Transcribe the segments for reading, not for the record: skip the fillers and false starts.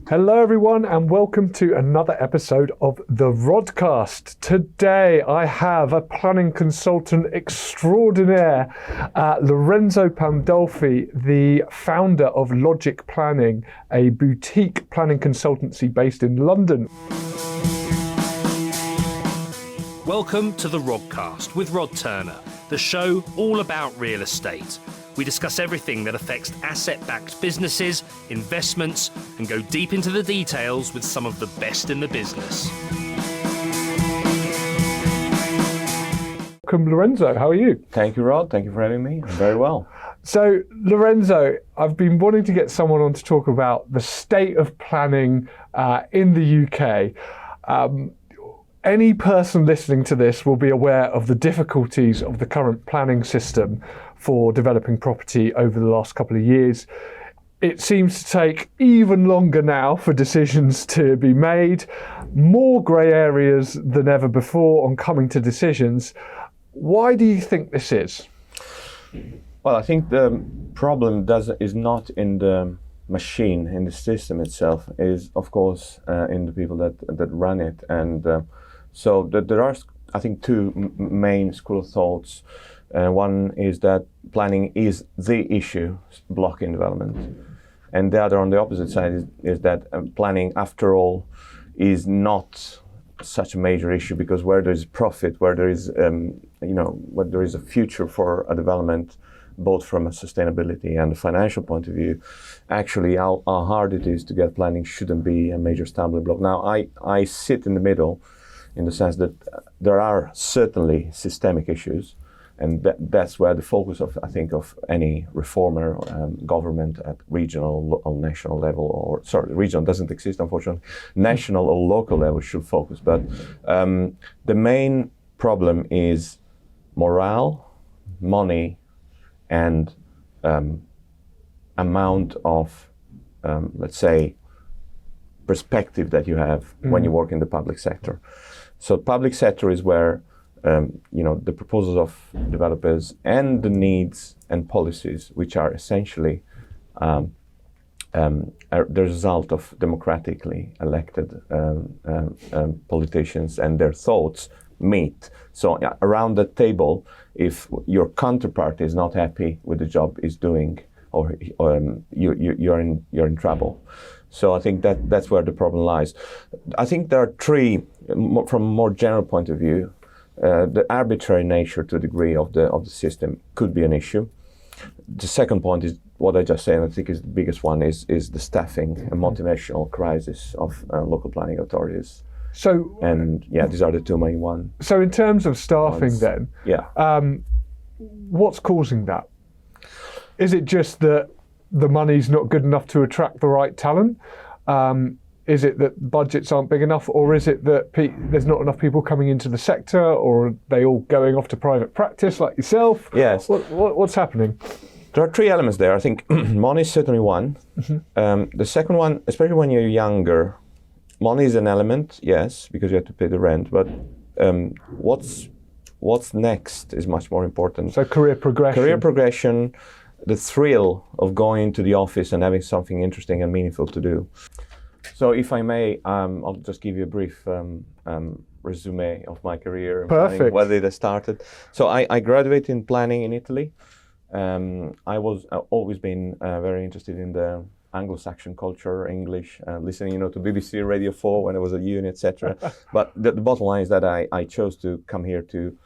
Hello everyone and welcome to another episode of the Rodcast. Today I have a planning consultant extraordinaire, Lorenzo Pandolfi, the founder of Logic Planning, a boutique planning consultancy based in London. Welcome to the Rodcast with Rod Turner, the show all about real estate. We discuss everything that affects asset-backed businesses, investments, and go deep into the details with some of the best in the business. Welcome, Lorenzo. How are you? Thank you, Rod. Thank you for having me. I'm very well. So, Lorenzo, I've been wanting to get someone on to talk about the state of planning in the UK. Any person listening to this will be aware of the difficulties of the current planning system for developing property over the last couple of years. It seems to take even longer now for decisions to be made, more grey areas than ever before on coming to decisions. Why do you think this is? Well, I think the problem is not in the machine, in the system itself, is of course in the people that run it. And so there are, I think, two main school of thoughts. One is that planning is the issue blocking development. And the other on the opposite side is that planning, after all, is not such a major issue, because where there is profit, where there is, where there is a future for a development, both from a sustainability and a financial point of view, actually how hard it is to get planning shouldn't be a major stumbling block. Now, I sit in the middle in the sense that there are certainly systemic issues, and that's where the focus of, I think, of any reformer government at regional or national level, regional doesn't exist, unfortunately, national or local level should focus. But the main problem is morale, money, and amount of, let's say, perspective that you have when you work in the public sector. So public sector is where the proposals of developers and the needs and policies, which are essentially the result of democratically elected politicians and their thoughts, meet. So around the table, if your counterpart is not happy with the job he's doing, or you're in trouble. So I think that's where the problem lies. I think there are three, from a more general point of view. The arbitrary nature, to a degree, of the system could be an issue. The second point is what I just said, and I think is the biggest one, is the staffing and motivational crisis of local planning authorities. So, these are the two main ones. So in terms of staffing then, what's causing that? Is it just that the money's not good enough to attract the right talent? Is it that budgets aren't big enough, or is it that there's not enough people coming into the sector, or are they all going off to private practice like yourself? Yes. What's happening? There are three elements there. I think money is certainly one. The second one, especially when you're younger, money is an element, yes, because you have to pay the rent, but what's next is much more important. So career progression, the thrill of going to the office and having something interesting and meaningful to do. So if I may, I'll just give you a brief resume of my career. Perfect. Where did I started? So I graduated in planning in Italy. I was always been very interested in the Anglo-Saxon culture, English, listening, to BBC Radio 4 when I was at uni, etc. But the bottom line is that I chose to come here to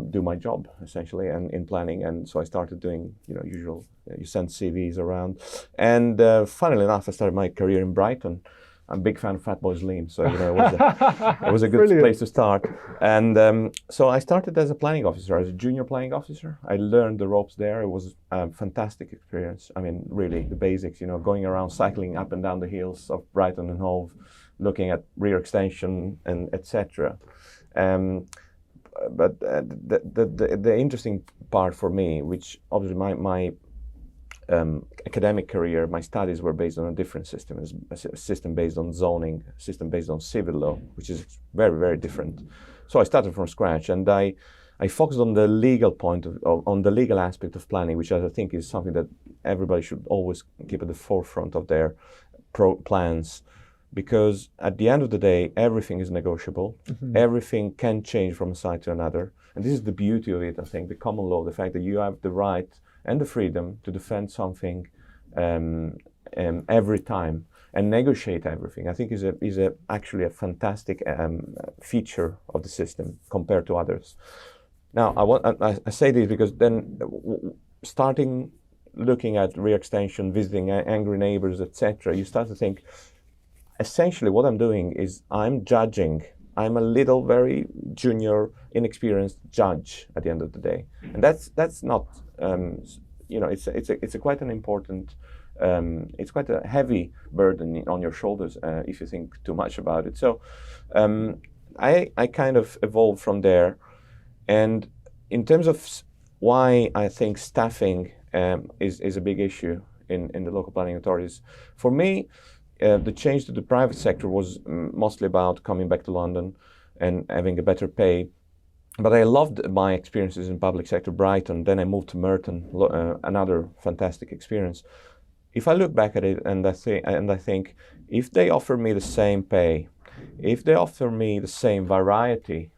do my job, essentially, and in planning. And so I started doing, usual, you send CVs around. And funnily enough, I started my career in Brighton. I'm a big fan of Fatboy Slim, so it was a good place to start. And so I started as a planning officer, as a junior planning officer. I learned the ropes there. It was a fantastic experience. I mean, really, the basics, going around, cycling up and down the hills of Brighton and Hove, looking at rear extension and etc. But the interesting part for me, which obviously my academic career, my studies were based on a different system, a system based on zoning, a system based on civil law, which is very, very different. So I started from scratch, and I focused on the legal on the legal aspect of planning, which I think is something that everybody should always keep at the forefront of their plans. because at the end of the day, everything is negotiable. Everything can change from a side to another. And this is the beauty of it, I think, the common law, the fact that you have the right and the freedom to defend something every time and negotiate everything. I think is actually a fantastic feature of the system compared to others. Now, I say this because then starting looking at re-extension, visiting angry neighbors, etc., you start to think, essentially what I'm doing is I'm judging. I'm a little very junior, inexperienced judge at the end of the day. And that's not, it's quite an important, it's quite a heavy burden on your shoulders if you think too much about it. So I kind of evolved from there. And in terms of why I think staffing is a big issue in the local planning authorities, for me, the change to the private sector was mostly about coming back to London and having a better pay. But I loved my experiences in public sector, Brighton. Then I moved to Merton, another fantastic experience. If I look back at it and I think, if they offer me the same pay, if they offer me the same variety,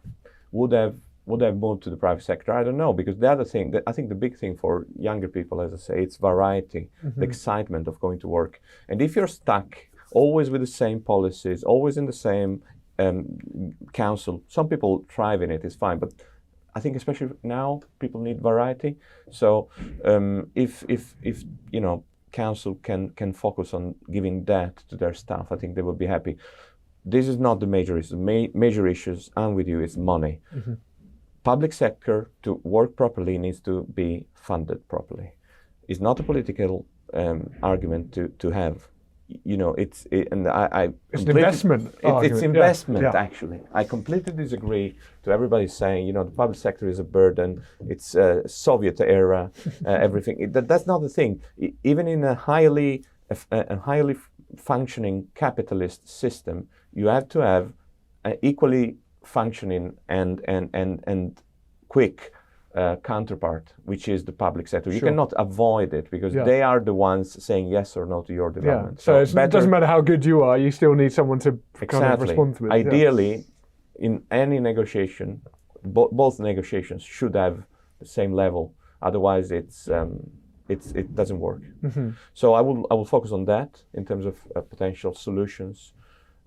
would I have moved to the private sector? I don't know, because the other thing, I think the big thing for younger people, as I say, it's variety, the excitement of going to work. And if you're stuck always with the same policies, always in the same council, some people thrive in it, it's fine, but I think especially now people need variety. So if council can focus on giving that to their staff, I think they will be happy. This is not the major issue. Major issues, I'm with you, is money. Public sector, to work properly, needs to be funded properly. It's not a political argument to have. It's an investment. It's investment, actually. I completely disagree to everybody saying, the public sector is a burden. It's Soviet era, everything. That's not the thing. Even in a highly functioning capitalist system, you have to have equally functioning and quick counterpart, which is the public sector. You cannot avoid it because they are the ones saying yes or no to your development. So it doesn't matter how good you are, you still need someone to kind of respond to it. Ideally, in any negotiation, both negotiations should have the same level. Otherwise, it doesn't work. So I will focus on that in terms of potential solutions.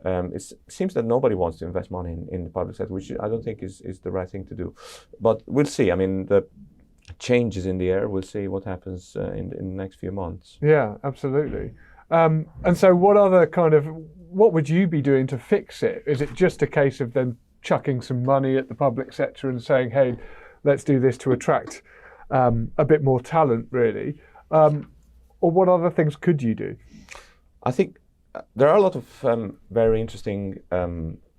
It seems that nobody wants to invest money in the public sector, which I don't think is the right thing to do. But we'll see. I mean, the changes in the air. We'll see what happens in the next few months. Yeah, absolutely. And so what would you be doing to fix it? Is it just a case of then chucking some money at the public sector and saying, hey, let's do this to attract a bit more talent, really? Or what other things could you do? I think there are a lot of very interesting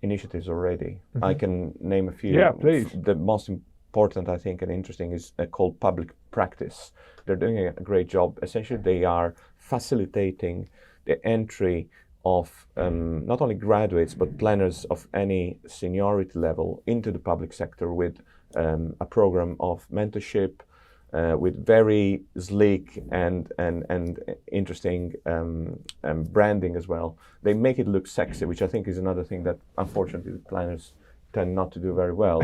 initiatives already. I can name a few. Yeah, please. The most important, I think, and interesting is called public practice. They're doing a great job. Essentially, they are facilitating the entry of not only graduates, but planners of any seniority level into the public sector with a program of mentorship, with very sleek and interesting branding as well. They make it look sexy, which I think is another thing that unfortunately the planners tend not to do very well.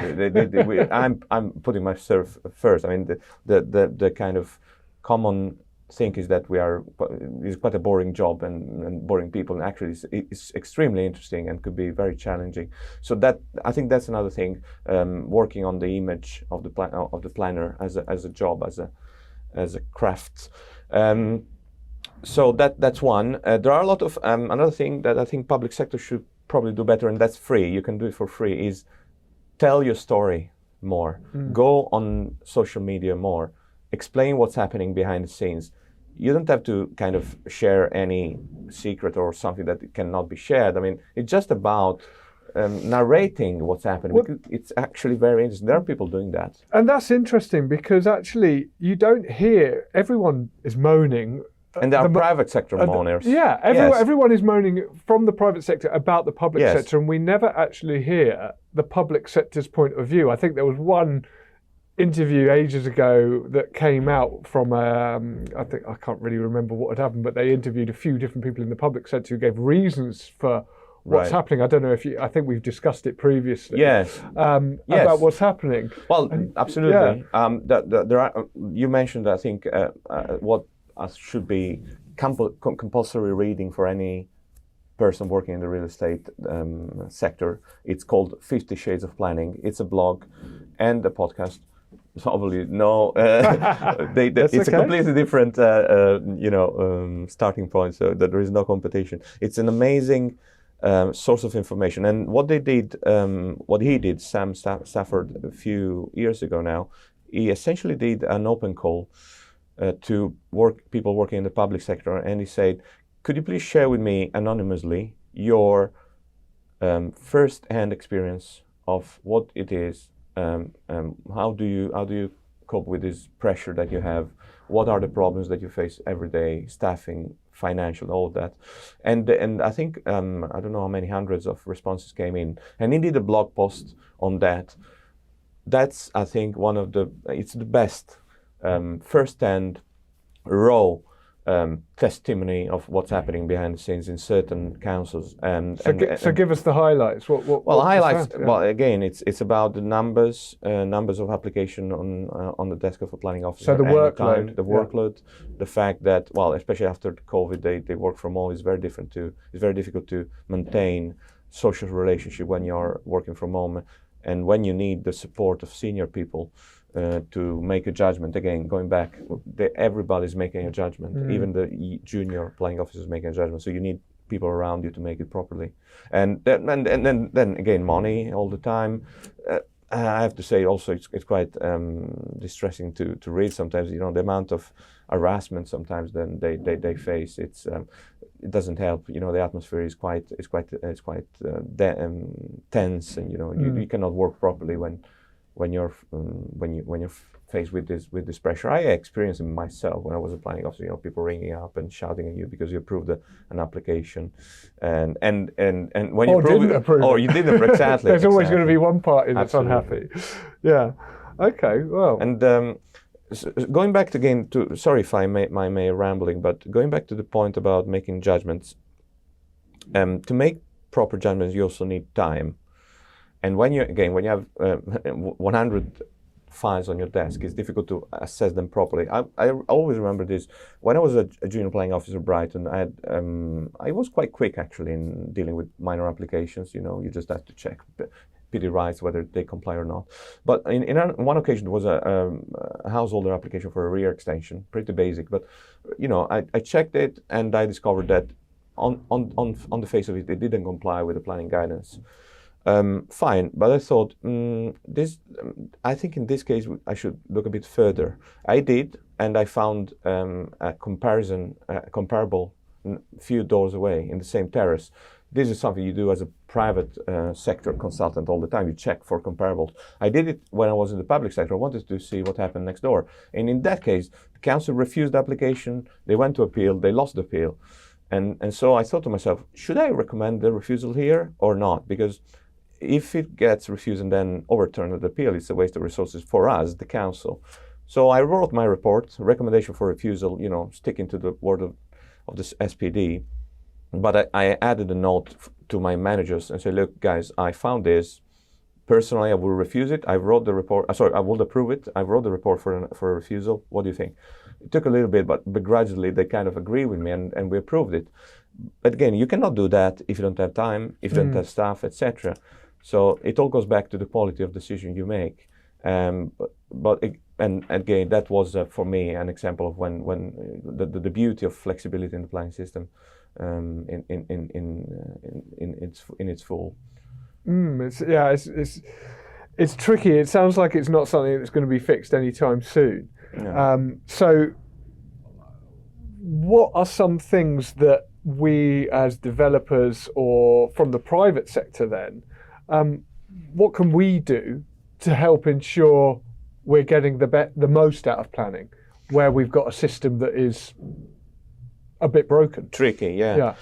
I'm putting myself first. I mean, the kind of common thing is that it's quite a boring job and boring people, and actually it's extremely interesting and could be very challenging. So that, I think that's another thing, working on the image of the planner as a job, as a craft. So that's one. There are a lot of another thing that I think public sector should probably do better, and that's free. You can do it for free. Is tell your story more. Go on social media more. Explain what's happening behind the scenes. You don't have to kind of share any secret or something that cannot be shared. I mean, it's just about narrating what's happening. It's actually very interesting. There are people doing that. And that's interesting because actually you don't hear, everyone is moaning. And there are private sector moaners. Yeah, everyone is moaning from the private sector about the public sector, and we never actually hear the public sector's point of view. I think there was one interview ages ago that came out from I think I can't really remember what had happened, but they interviewed a few different people in the public sector who gave reasons for what's happening. I don't know if I think we've discussed it previously. Yes. About what's happening. Well, absolutely. There are, you mentioned, I think, what should be compulsory reading for any person working in the real estate sector. It's called 50 Shades of Planning. It's a blog and a podcast. Probably no, it's a completely different, starting point. So that there is no competition. It's an amazing source of information. And what they did, what he did, Sam Stafford, a few years ago now, he essentially did an open call to people working in the public sector, and he said, "Could you please share with me anonymously your first-hand experience of what it is? How do you cope with this pressure that you have? What are the problems that you face every day? Staffing, financial, all of that." And I think I don't know how many hundreds of responses came in, and he did a blog post on that. That's, I think, it's the best first-hand raw testimony of what's happening behind the scenes in certain councils. So give us the highlights. Well, highlights. Yeah. Well, again, it's about the numbers of application on the desk of a planning officer. So the workload, the fact that, well, especially after COVID, they work from home. It's very difficult to maintain social relationship when you're working from home, and when you need the support of senior people to make a judgment. Again, going back, everybody's making a judgment. Even the junior planning officers is making a judgment. So you need people around you to make it properly. And then again, money all the time. I have to say also it's quite distressing to read sometimes. The amount of harassment sometimes then they face. It doesn't help. The atmosphere is quite tense, and you cannot work properly when you're faced with this pressure. I experienced it myself when I was a planning officer. People ringing up and shouting at you because you approved an application, and when you didn't approve or you didn't approve. Exactly. There's always going to be one party that's unhappy. Yeah. Okay. Well. And going back again to, sorry if I may rambling, but going back to the point about making judgments. To make proper judgments, you also need time. And when you have 100 files on your desk, it's difficult to assess them properly. I always remember this. When I was a junior planning officer at Brighton, I was quite quick actually in dealing with minor applications. You just have to check PD rights, whether they comply or not. But in one occasion, there was a householder application for a rear extension, pretty basic. But I checked it, and I discovered that on the face of it, it didn't comply with the planning guidance. Fine, but I thought I think in this case I should look a bit further. I did, and I found a comparable few doors away in the same terrace. This is something you do as a private sector consultant all the time. You check for comparables. I did it when I was in the public sector. I wanted to see what happened next door, and in that case, the council refused the application. They went to appeal. They lost the appeal, and so I thought to myself, should I recommend the refusal here or not? Because if it gets refused and then overturned at the appeal, it's a waste of resources for us, the council. So I wrote my report, recommendation for refusal, sticking to the word of this SPD. But I added a note to my managers and said, look, guys, I found this. Personally, I will refuse it. I wrote the report. I will approve it. I wrote the report for a refusal. What do you think? It took a little bit, but gradually they kind of agree with me, and we approved it. But again, you cannot do that if you don't have time, if you don't have staff, etc. So it all goes back to the quality of decision you make. And again, that was for me an example of when the beauty of flexibility in the planning system in its full. It's tricky. It sounds like it's not something that's going to be fixed anytime soon. No. So what are some things that we as developers or from the private sector then, what can we do to help ensure we're getting the most out of planning where we've got a system that is a bit broken? Tricky, yeah.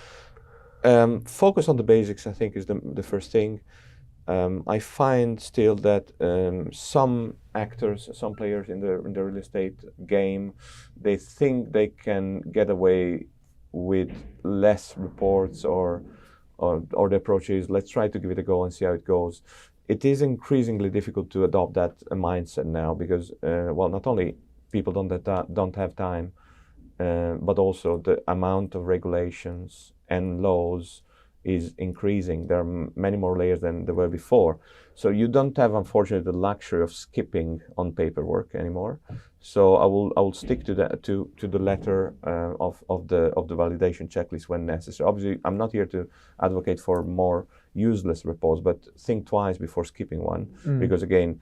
Focus on the basics, I think, is the first thing. I find still that some actors, some players in the real estate game, they think they can get away with less reports, or the approach is, let's try to give it a go and see how it goes. It is increasingly difficult to adopt that mindset now because, not only people don't have time, but also the amount of regulations and laws is increasing. There are many more layers than there were before. So you don't have, unfortunately, the luxury of skipping on paperwork anymore. So I will stick to the letter of the validation checklist when necessary. Obviously, I'm not here to advocate for more useless reports, but think twice before skipping one, because again,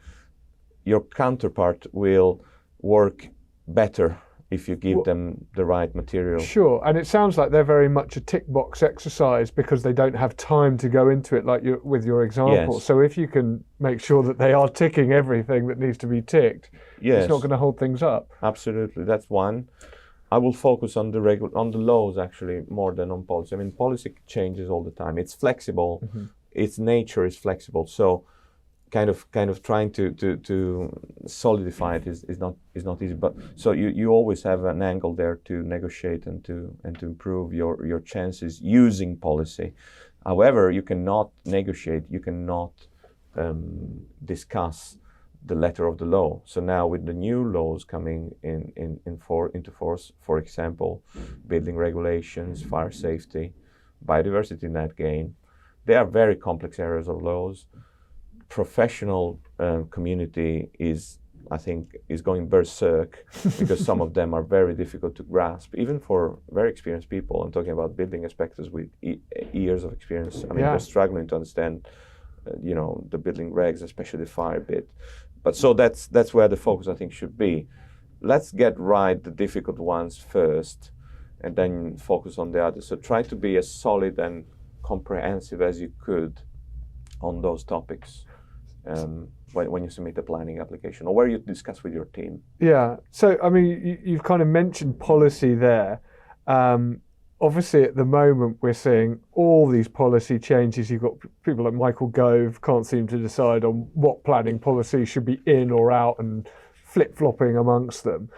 your counterpart will work better if you give them the right material. Sure, and it sounds like they're very much a tick box exercise because they don't have time to go into it, like with your example. Yes. So if you can make sure that they are ticking everything that needs to be ticked, yes, it's not going to hold things up. Absolutely, that's one. I will focus on the laws actually more than on policy. I mean, policy changes all the time. It's flexible. Its nature is flexible. So kind of trying to solidify it is not easy. But so you always have an angle there to negotiate and to improve your chances using policy. However, you cannot negotiate. You cannot discuss the letter of the law. So now with the new laws coming into force, for example, building regulations, fire safety, biodiversity net gain, they are very complex areas of laws. Professional community is going berserk because some of them are very difficult to grasp, even for very experienced people. I'm talking about building inspectors with years of experience. I mean, they're struggling to understand, the building regs, especially the fire bit. But so that's where the focus, I think, should be. Let's get right the difficult ones first, and then focus on the others. So try to be as solid and comprehensive as you could on those topics. When you submit a planning application, or where you discuss with your team. Yeah. So, I mean, you've kind of mentioned policy there. Obviously, at the moment, we're seeing all these policy changes. You've got people like Michael Gove can't seem to decide on what planning policy should be in or out, and flip-flopping amongst them.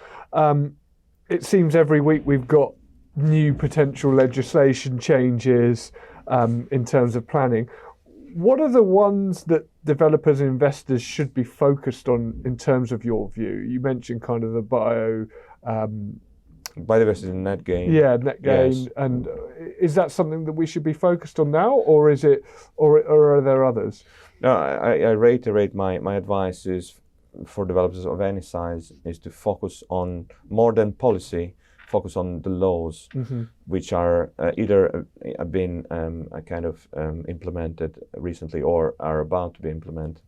It seems every week we've got new potential legislation changes in terms of planning. What are the ones that developers and investors should be focused on in terms of your view? You mentioned kind of the biodiversity net gain. Yeah, net gain. Yes. And is that something that we should be focused on now, or is it, or are there others? No, I reiterate my advice is for developers of any size is to focus on more than policy. Focus on the laws, which are either been implemented recently or are about to be implemented.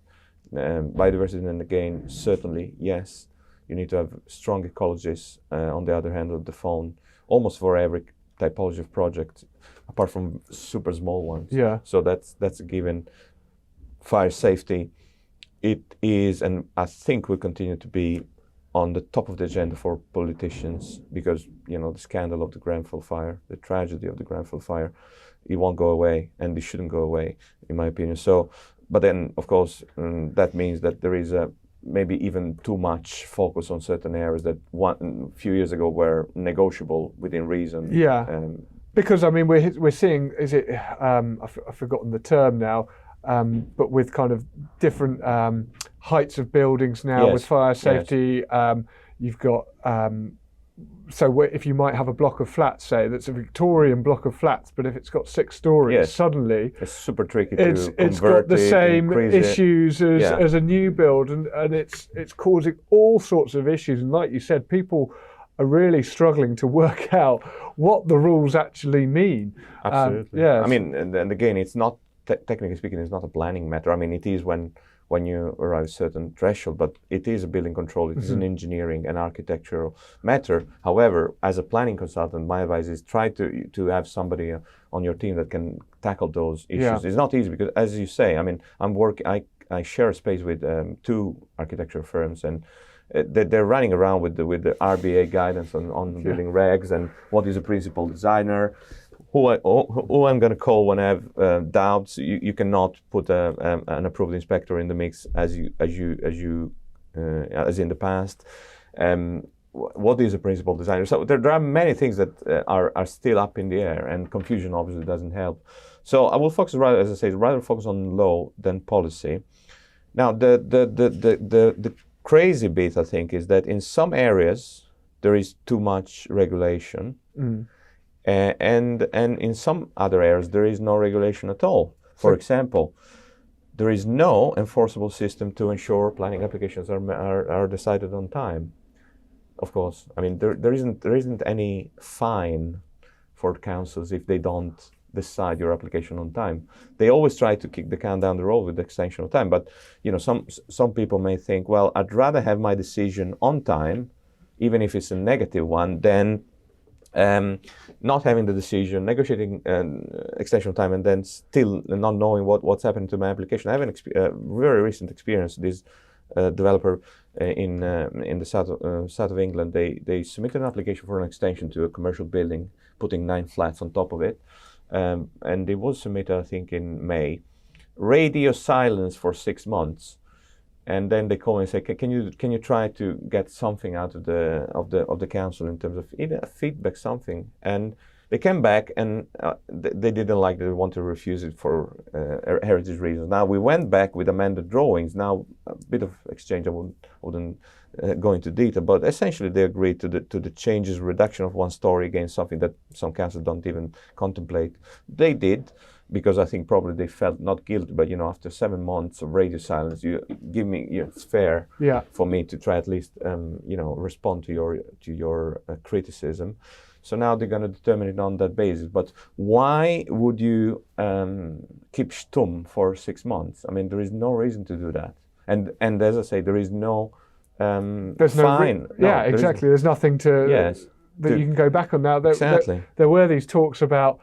Biodiversity and again, certainly, yes. You need to have strong ecologists on the other hand of the phone, almost for every typology of project, apart from super small ones. Yeah. So that's a given. Fire safety, it is, and I think will continue to be on the top of the agenda for politicians, because the scandal of the Grenfell fire, the tragedy of the Grenfell fire, it won't go away, and it shouldn't go away, in my opinion. So, but then of course that means that there is maybe even too much focus on certain areas that a few years ago were negotiable within reason. Yeah. Because I mean we're seeing, is it I've forgotten the term now, but with kind of different heights of buildings now. Yes. With fire safety. Yes. You've got so if you might have a block of flats, say that's a Victorian block of flats, but if it's got 6 stories, yes, suddenly it's super tricky to convert it's got the same issues as a new build, and it's causing all sorts of issues. And like you said, people are really struggling to work out what the rules actually mean. Absolutely. Yes. I mean, and again, it's not technically speaking, it's not a planning matter. I mean, it is when you arrive a certain threshold, but it is a building control, it is an engineering and architectural matter. However, as a planning consultant, my advice is try to have somebody on your team that can tackle those issues. Yeah. It's not easy because, as you say, I mean, I share a space with 2 architecture firms, and they're running around with the RBA guidance on building regs and what is a principal designer, who I'm going to call when I have doubts. You cannot put an approved inspector in the mix as in the past. What is a principal designer? So there are many things that are still up in the air, and confusion obviously doesn't help. So I will focus rather focus on law than policy. Now the crazy bit, I think, is that in some areas there is too much regulation, and in some other areas there is no regulation at all. For example, there is no enforceable system to ensure planning applications are decided on time. Of course, I mean there isn't any fine for councils if they don't decide your application on time. They always try to kick the can down the road with the extension of time. But some people may think, well, I'd rather have my decision on time, even if it's a negative one, than not having the decision, negotiating extension of time, and then still not knowing what's happening to my application. I have a very recent experience. This developer in the south of England, they submitted an application for an extension to a commercial building, putting 9 flats on top of it, and it was submitted, I think, in May. Radio silence for 6 months, and then they call me and say, can you try to get something out of the council in terms of either a feedback, something? And they came back and they didn't like it. They want to refuse it for heritage reasons. Now we went back with amended drawings. Now a bit of exchange. I wouldn't go into detail, but essentially they agreed to the changes, reduction of 1 story against something that some councils don't even contemplate. They did, because I think probably they felt not guilty, but after 7 months of radio silence, you give me, it's fair for me to try at least respond to your criticism. So now they're going to determine it on that basis. But why would you keep stum for 6 months? I mean, there is no reason to do that. And as I say, there is no fine. Exactly. There's nothing that you can go back on now. There were these talks about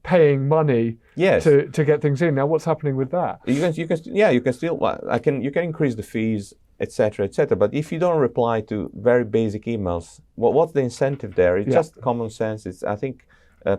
paying money to get things in. Now, what's happening with that? You can still. You can increase the fees, etc., etc. But if you don't reply to very basic emails, what's the incentive there? It's just common sense. It's, I think,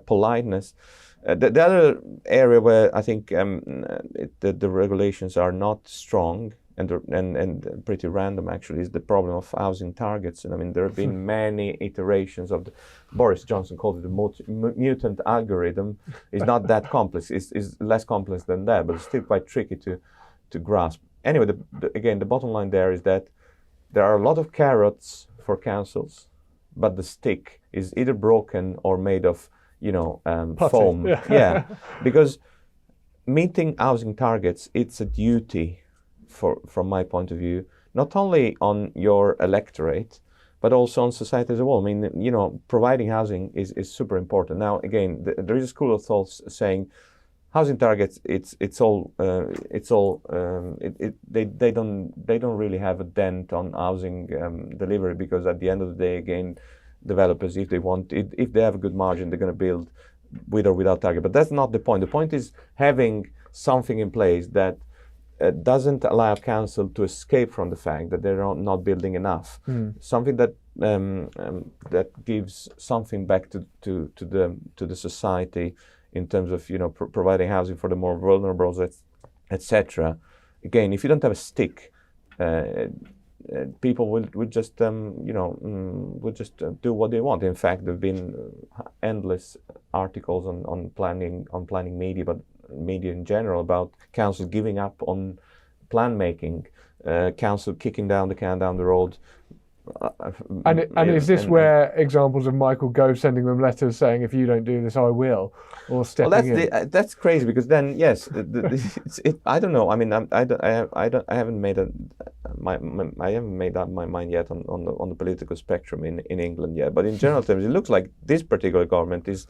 politeness. The other area where I think the regulations are not strong and pretty random actually is the problem of housing targets. And I mean, there have been many iterations of Boris Johnson called it the mutant algorithm. It's not that complex. It's less complex than that, but it's still quite tricky to grasp. Anyway, again, the bottom line there is that there are a lot of carrots for councils, but the stick is either broken or made of, foam. Because meeting housing targets, it's a duty from my point of view, not only on your electorate, but also on society as a whole. I mean, providing housing is super important. Now, again, there is a school of thought saying housing targets, they don't really have a dent on housing delivery, because at the end of the day, again, developers, if they have a good margin, they're going to build with or without target. But that's not the point. The point is having something in place that doesn't allow council to escape from the fact that they're not building enough. Something that gives something back to the society in terms of providing housing for the more vulnerable, etc. Again, if you don't have a stick, people will just do what they want. In fact, there've been endless articles on planning media, but media in general, about council giving up on plan making, council kicking down the can down the road. And is this where examples of Michael Gove sending them letters saying, if you don't do this, I will, or stepping in? That's crazy, because then I don't know. I mean, I haven't made up my mind yet on the political spectrum in England yet. But in general terms, it looks like this particular government is,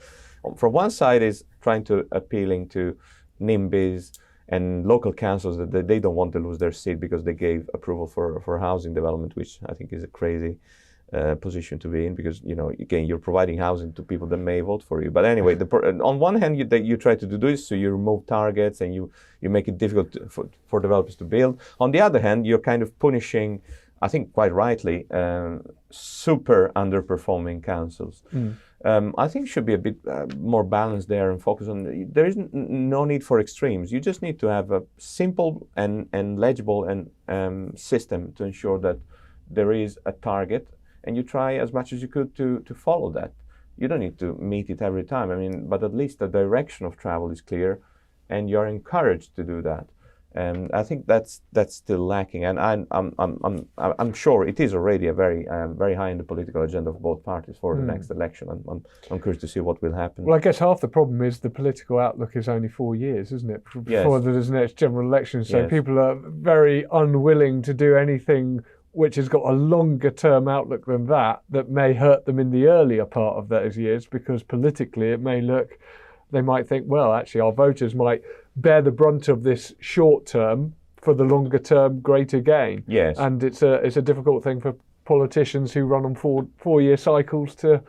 from one side, is trying to appealing to NIMBYs and local councils that they don't want to lose their seat because they gave approval for housing development, which I think is a crazy position to be in, because again, you're providing housing to people that may vote for you. But anyway, on one hand, you try to do this, so you remove targets and you make it difficult for developers to build. On the other hand, you're kind of punishing, I think quite rightly, super underperforming councils. I think should be a bit more balanced there and focus on. There is no need for extremes. You just need to have a simple and legible and system to ensure that there is a target, and you try as much as you could to follow that. You don't need to meet it every time. I mean, but at least the direction of travel is clear, and you're encouraged to do that. And I think that's still lacking, and I'm sure it is already a very high in the political agenda of both parties for the next election. I'm curious to see what will happen. Well, I guess half the problem is the political outlook is only 4 years, isn't it, before there's the next general election? So people are very unwilling to do anything which has got a longer term outlook than that may hurt them in the earlier part of those years, because politically it may look. They might think, well, actually, our voters might bear the brunt of this short term for the longer term greater gain. Yes. And it's a difficult thing for politicians who run on four-year cycles to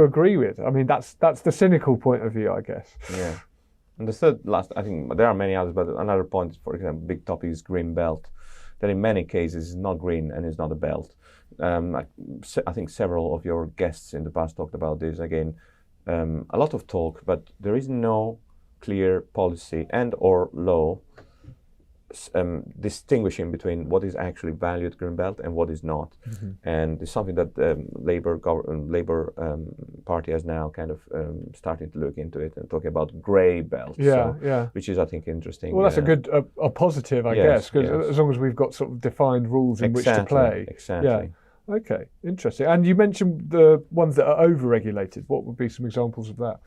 agree with. I mean, that's the cynical point of view, I guess. Yeah. And the last, I think there are many others, but another point, for example, big topic is green belt. That in many cases is not green and is not a belt. I think several of your guests in the past talked about this again. A lot of talk, but there is no clear policy and or law distinguishing between what is actually valued green belt and what is not. And it's something that Labour Party has now kind of starting to look into it and talking about grey belts. Which is, I think, interesting. Well, that's a positive, I guess, because as long as we've got sort of defined rules in which to play. Exactly. Yeah. Okay, interesting. And you mentioned the ones that are overregulated. What would be some examples of that?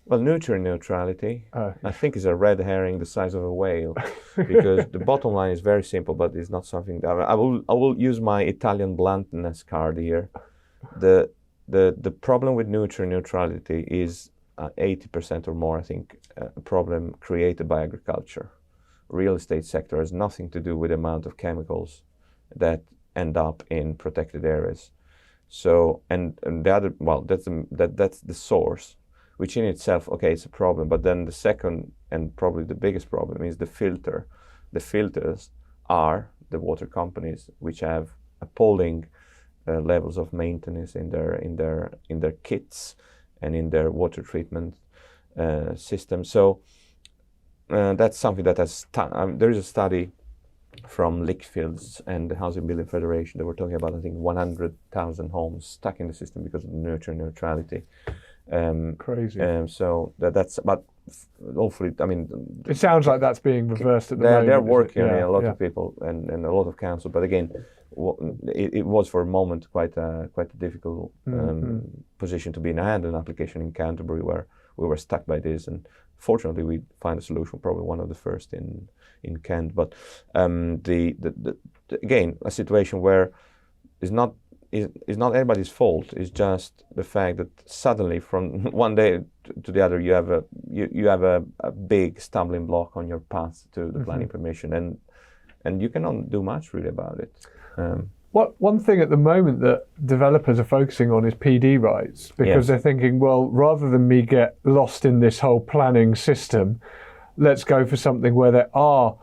Well, nutrient neutrality, I think, is a red herring the size of a whale, because the bottom line is very simple, but it's not something that I will use my Italian bluntness card here. The problem with nutrient neutrality is 80% or more, I think, a problem created by agriculture. Real estate sector has nothing to do with the amount of chemicals that end up in protected areas. So, and the other, well, that's the source, which in itself, okay, it's a problem. But then the second and probably the biggest problem is the filter. The filters are the water companies, which have appalling levels of maintenance in their kits and in their water treatment system. So that's something that has. There is a study from Lickfields and the Housing Building Federation. They were talking about, I think, 100,000 homes stuck in the system because of the nutrient neutrality. Crazy. So that's, but hopefully, I mean, it sounds like that's being reversed at the moment. They're working on it, a lot of people and a lot of council. But again, it was for a moment quite a difficult position to be in. I had an application in Canterbury where we were stuck by this, and fortunately we find a solution, probably one of the first in Kent. But again, a situation where is not everybody's fault. It's just the fact that suddenly, from one day to the other, you have a big stumbling block on your path to the planning permission, and you cannot do much really about it. One thing at the moment that developers are focusing on is PD rights, because they're thinking, well, rather than me get lost in this whole planning system, let's go for something where there are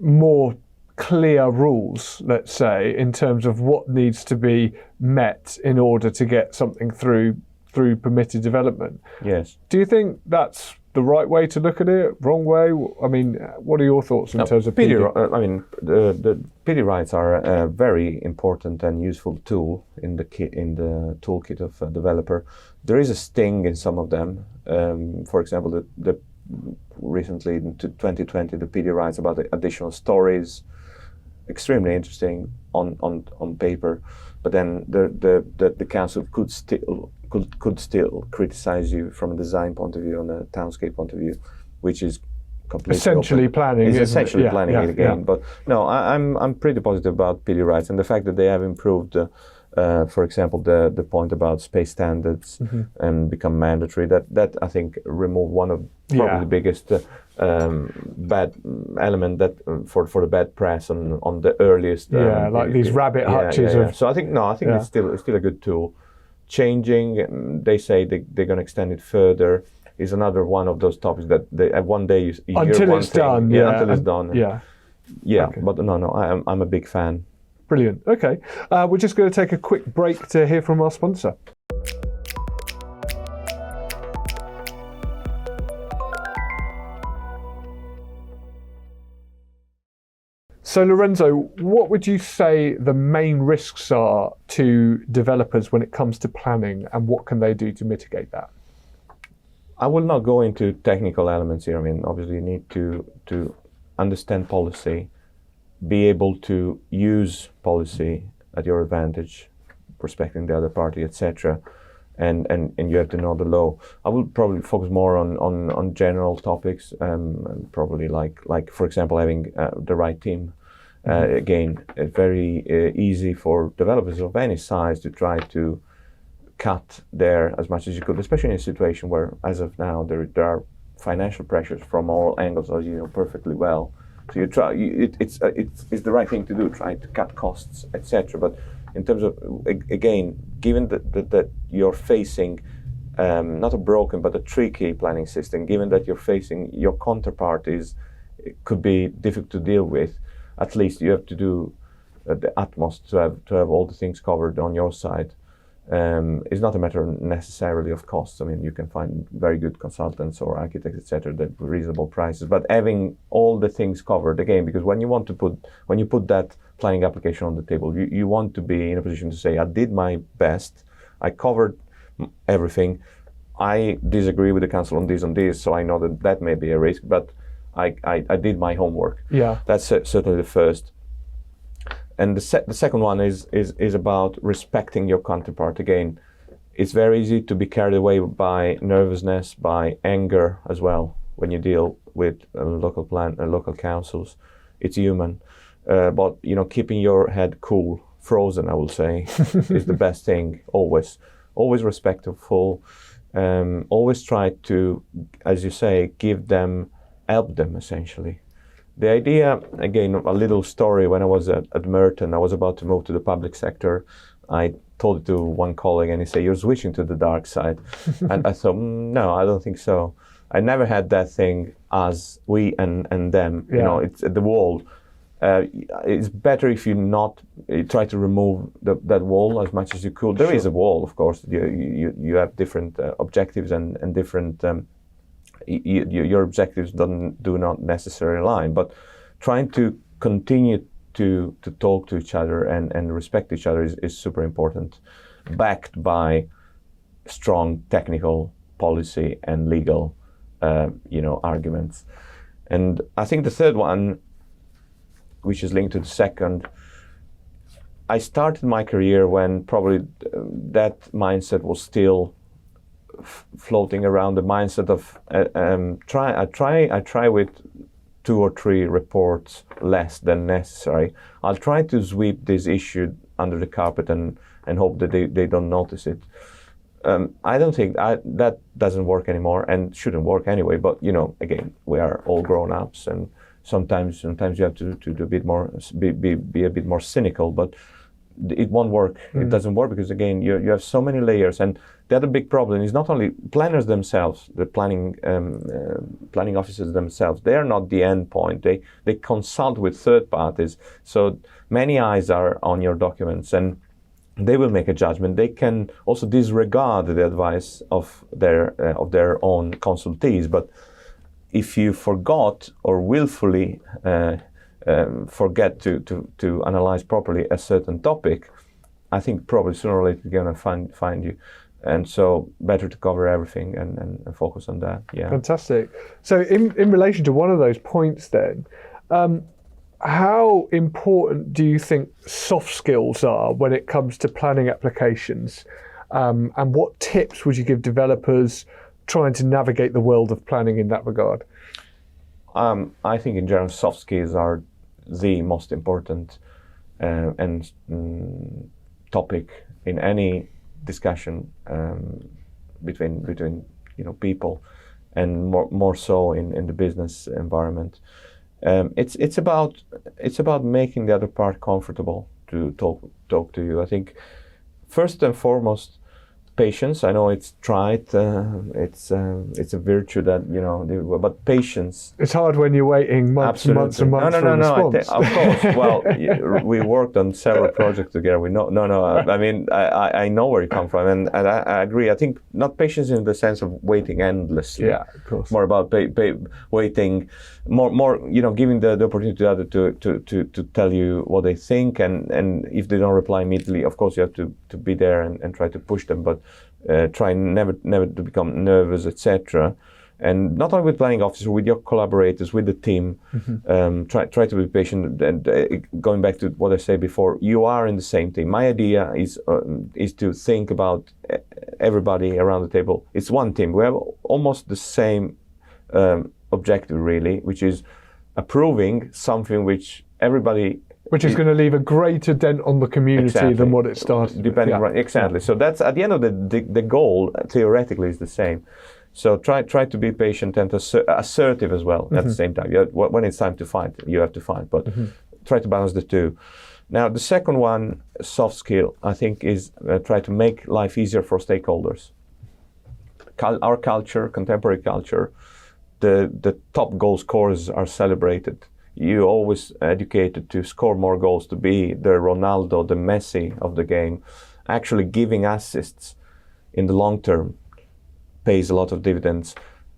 more clear rules, let's say, in terms of what needs to be met in order to get something through permitted development. Yes. Do you think that's the right way to look at it? Wrong way? I mean, what are your thoughts in terms of PD? I mean, the PD rights are a very important and useful tool in the toolkit of a developer. There is a sting in some of them. For example, the recently in 2020, the PD rights about the additional stories, extremely interesting on paper, but then the council could still criticize you from a design point of view, on a townscape point of view, which is completely essentially open. planning. It's essentially planning it again. Yeah. But no, I'm pretty positive about PD rights and the fact that they have improved. For example, the point about space standards and become mandatory. That I think removed one of probably the biggest bad element that for the bad press on the earliest. Like these rabbit hutches. So I think it's still a good tool. Changing, they say they're going to extend it further. Is another one of those topics that one day you until hear one it's thing, done. until it's done. Okay. But no, I'm a big fan. Brilliant. Okay, we're just going to take a quick break to hear from our sponsor. So Lorenzo, what would you say the main risks are to developers when it comes to planning, and what can they do to mitigate that? I will not go into technical elements here. I mean, obviously you need to understand policy, be able to use policy at your advantage, respecting the other party, etc. And you have to know the law. I will probably focus more on general topics, probably like for example having the right team. Again, it's very easy for developers of any size to try to cut there as much as you could, especially in a situation where, as of now, there are financial pressures from all angles, as you know perfectly well. So you try. It's the right thing to do, try to cut costs, etc. But in terms of, again, given that you're facing not a broken but a tricky planning system, given that you're facing your counterparties, it could be difficult to deal with. At least you have to do the utmost to have all the things covered on your side. It's not a matter necessarily of costs. I mean, you can find very good consultants or architects, etc., at reasonable prices. But having all the things covered, again, because when you put that planning application on the table, you want to be in a position to say, I did my best, I covered everything. I disagree with the council on this, so I know that may be a risk, but I did my homework. Yeah, that's certainly the first. And the second one is about respecting your counterpart. Again, it's very easy to be carried away by nervousness, by anger as well when you deal with local councils. It's human, but keeping your head cool, frozen, I will say, is the best thing. Always respectful. Always try to, as you say, help them essentially. The idea, again, a little story, when I was at Merton, I was about to move to the public sector. I told it to one colleague and he said, you're switching to the dark side. And I thought, no, I don't think so. I never had that thing as we and them, Yeah. It's the wall. It's better if you try to remove that wall as much as you could. There is a wall, of course. You have different objectives and different your objectives do not necessarily align, but trying to continue to talk to each other and respect each other is super important, backed by strong technical policy and legal arguments. And I think the third one, which is linked to the second, I started my career when probably that mindset was still floating around, the mindset of I try with 2 or 3 reports less than necessary. I'll try to sweep this issue under the carpet and hope that they don't notice it. I don't think that doesn't work anymore and shouldn't work anyway. But again, we are all grown-ups, and sometimes you have to do a bit more, be a bit more cynical. But it won't work. It doesn't work because, again, you have so many layers. And the other big problem is not only planners themselves, the planning officers themselves. They are not the end point. They consult with third parties. So many eyes are on your documents, and they will make a judgment. They can also disregard the advice of their own consultees. But if you forgot or willfully forget to analyze properly a certain topic, I think probably sooner or later they're going to find you. And so better to cover everything and focus on that. Yeah. Fantastic. So in relation to one of those points then, how important do you think soft skills are when it comes to planning applications? And what tips would you give developers trying to navigate the world of planning in that regard? I think in general soft skills are the most important topic in any discussion between people, and more so in the business environment. It's about making the other part comfortable to talk to you. I think first and foremost, patience. I know it's trite. It's a virtue that but patience. It's hard when you're waiting months and months and months for a response. Of course. Well, we worked on several projects together. We know. No. I mean, I know where you come from, and I agree. I think not patience in the sense of waiting endlessly. Yeah, of course. More about waiting, more giving the opportunity to other to tell you what they think, and if they don't reply immediately, of course you have to be there and try to push them, but try never to become nervous, etc. And not only with planning officer, with your collaborators, with the team, try to be patient. And going back to what I said before, you are in the same team. My idea is to think about everybody around the table. It's one team. We have almost the same objective, really, which is approving something which everybody. Which is going to leave a greater dent on the community than what it started. Depending, right, exactly. So that's at the end of the goal. Theoretically, is the same. So try to be patient and assertive as well at the same time. When it's time to fight, you have to fight, but try to balance the two. Now, the second one, soft skill, I think, is try to make life easier for stakeholders. Our culture, contemporary culture, the top goal scorers are celebrated. You're always educated to score more goals, to be the Ronaldo, the Messi of the game. Actually giving assists in the long term pays a lot of dividends.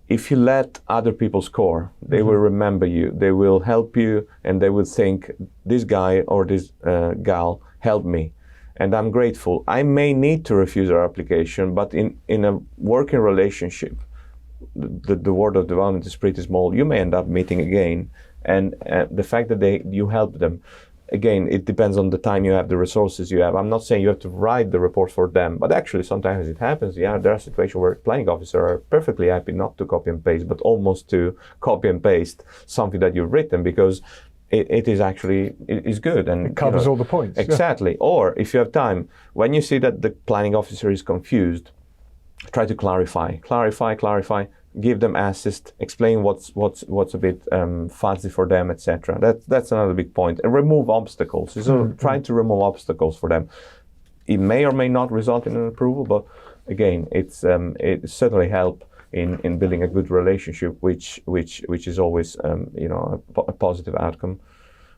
If you let other people score, they will remember you, they will help you, and they will think, this guy or this gal helped me, and I'm grateful. I may need to refuse our application, but in a working relationship, the world of development is pretty small. You may end up meeting again, and the fact that you help them, again, it depends on the time you have, the resources you have. I'm not saying you have to write the report for them, but actually sometimes it happens. Yeah, there are situations where planning officers are perfectly happy not to copy and paste, but almost to copy and paste something that you've written, because it is good and it covers all the points. Exactly. Yeah. Or if you have time, when you see that the planning officer is confused, try to clarify. Give them assist, explain what's a bit fuzzy for them, etc. That's another big point. And remove obstacles. So trying to remove obstacles for them. It may or may not result in an approval, but again, it certainly help in building a good relationship, which is always a positive outcome.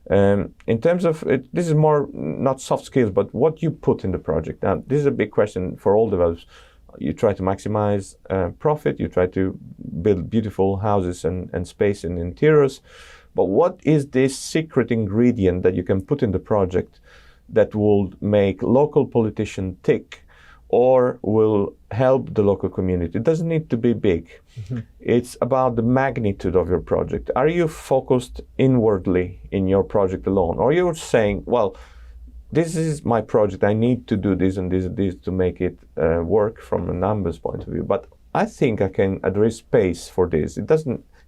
In terms of it, this is more not soft skills, but what you put in the project. Now, this is a big question for all developers. You try to maximize profit, you try to build beautiful houses and space and interiors, but what is this secret ingredient that you can put in the project that will make local politicians tick or will help the local community? It doesn't need to be big. It's about the magnitude of your project. Are you focused inwardly in your project alone, or you're saying, well, this is my project, I need to do this and this and this to make it work from a numbers point of view. But I think I can address space for this. It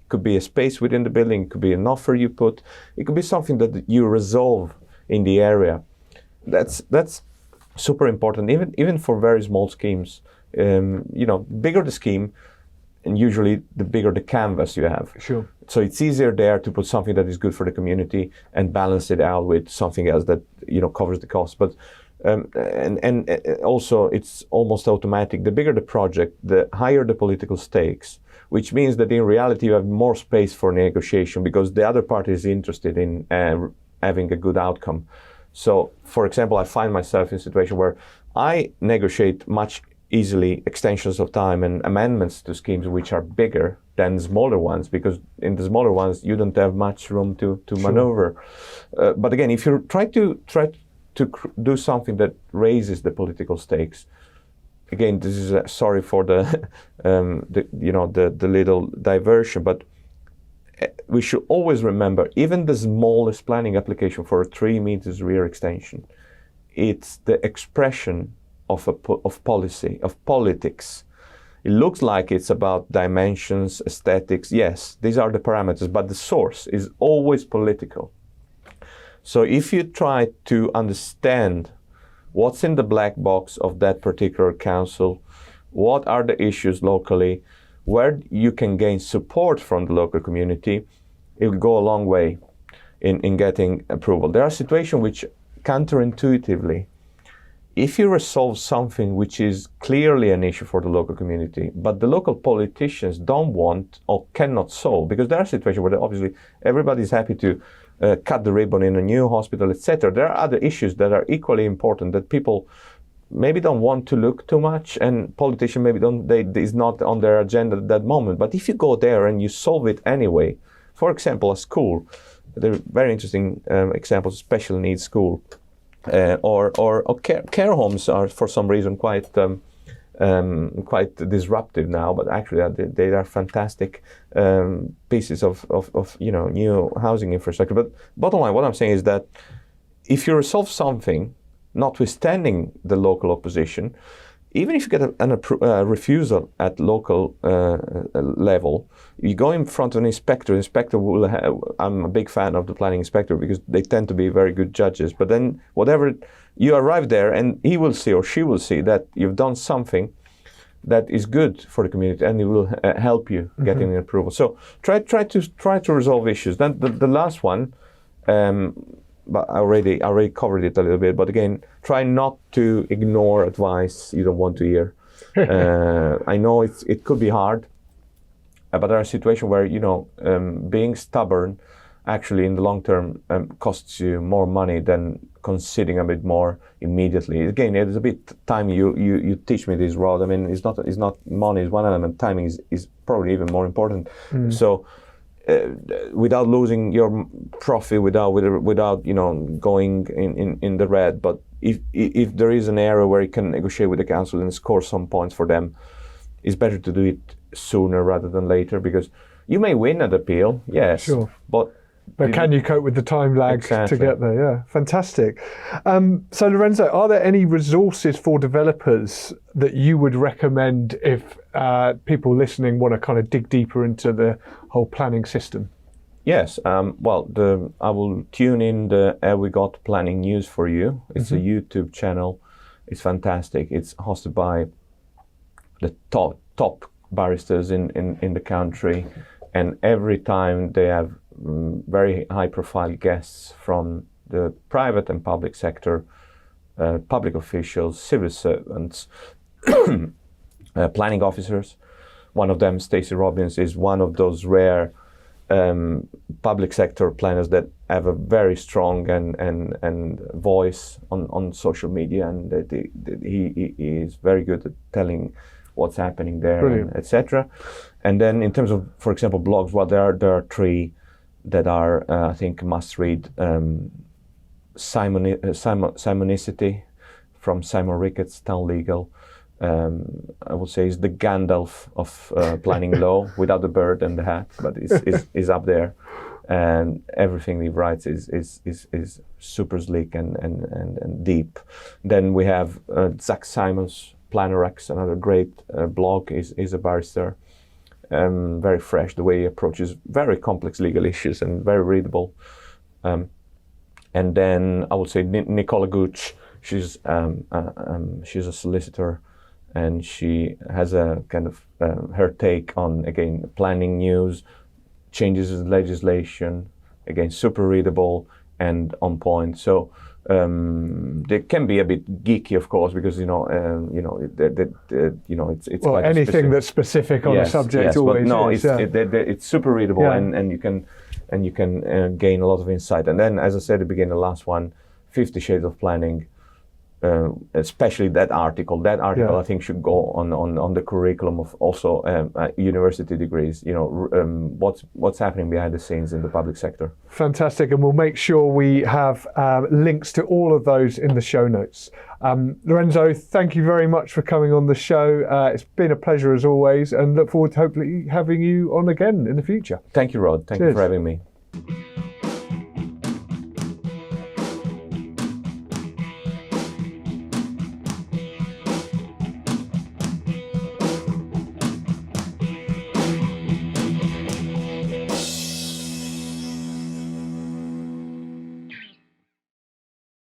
could be a space within the building, it could be an offer you put, it could be something that you resolve in the area. That's super important, even for very small schemes. Bigger the scheme, and usually the bigger the canvas you have. Sure. So it's easier there to put something that is good for the community and balance it out with something else that covers the cost. But and also it's almost automatic. The bigger the project, the higher the political stakes, which means that in reality you have more space for negotiation because the other party is interested in having a good outcome. So, for example, I find myself in a situation where I negotiate much easily extensions of time and amendments to schemes which are bigger than smaller ones, because in the smaller ones you don't have much room to maneuver. But again, if you try to do something that raises the political stakes, again, this is sorry for the little diversion, but we should always remember, even the smallest planning application for a 3 meters rear extension, it's the expression of policy, of politics. It looks like it's about dimensions, aesthetics. Yes, these are the parameters, but the source is always political. So if you try to understand what's in the black box of that particular council, what are the issues locally, where you can gain support from the local community, it will go a long way in getting approval. There are situations which counterintuitively, if you resolve something which is clearly an issue for the local community, but the local politicians don't want or cannot solve, because there are situations where obviously everybody's happy to cut the ribbon in a new hospital, etc. There are other issues that are equally important that people maybe don't want to look too much, and politicians maybe is not on their agenda at that moment. But if you go there and you solve it anyway, for example, a school, there are very interesting examples, special needs school, or care homes are for some reason quite disruptive now, but actually they are fantastic pieces of new housing infrastructure. But bottom line, what I'm saying is that if you resolve something, notwithstanding the local opposition, even if you get a refusal at local level, you go in front of an inspector. The inspector will have, I'm a big fan of the planning inspector because they tend to be very good judges. But then whatever, you arrive there and he will see or she will see that you've done something that is good for the community, and it will help you getting an approval. So try to resolve issues. Then the last one, but I already covered it a little bit. But again, try not to ignore advice you don't want to hear. I know it could be hard, but there are situations where being stubborn actually in the long term costs you more money than conceding a bit more immediately. Again, it is a bit time. You teach me this, Rod. I mean, it's not money is one element. Timing is probably even more important. So. Without losing your profit, without going in the red, but if there is an area where you can negotiate with the council and score some points for them, it's better to do it sooner rather than later, because you may win an appeal, yes, sure, but can you cope with the time lag exactly. to get there? Yeah, fantastic. So Lorenzo, are there any resources for developers that you would recommend if people listening want to kind of dig deeper into the whole planning system? Yes. Well, I will tune in the We Got Planning News for you. It's a YouTube channel. It's fantastic. It's hosted by the top barristers in the country, and every time they have very high-profile guests from the private and public sector, public officials, civil servants, planning officers. One of them, Stacey Robbins, is one of those rare public sector planners that have a very strong and voice on social media, and he is very good at telling what's happening there, etc. And then in terms of, for example, blogs, well, there are three that are, I think, must read. Simonicity from Simon Ricketts, Town Legal. I would say is the Gandalf of planning law, without the bird and the hat, but is up there. And everything he writes is super sleek and deep. Then we have Zach Simons, Planner X, another great blog, is a barrister. Very fresh, the way he approaches very complex legal issues and very readable. And then I would say Nicola Gooch, she's a solicitor, and she has a kind of her take on, again, planning news, changes in legislation, again, super readable and on point. So they can be a bit geeky, of course, because it's well, quite anything specific. That's specific on a subject. Yes, always but no, is, it's super readable, and you can gain a lot of insight. And then, as I said at the beginning, the last one, 50 Shades of Planning. Especially that article. I think should go on the curriculum of also university degrees. What's happening behind the scenes in the public sector. Fantastic, and we'll make sure we have links to all of those in the show notes. Lorenzo, thank you very much for coming on the show. It's been a pleasure as always, and look forward to hopefully having you on again in the future. Thank you, Rod. Thank you for having me.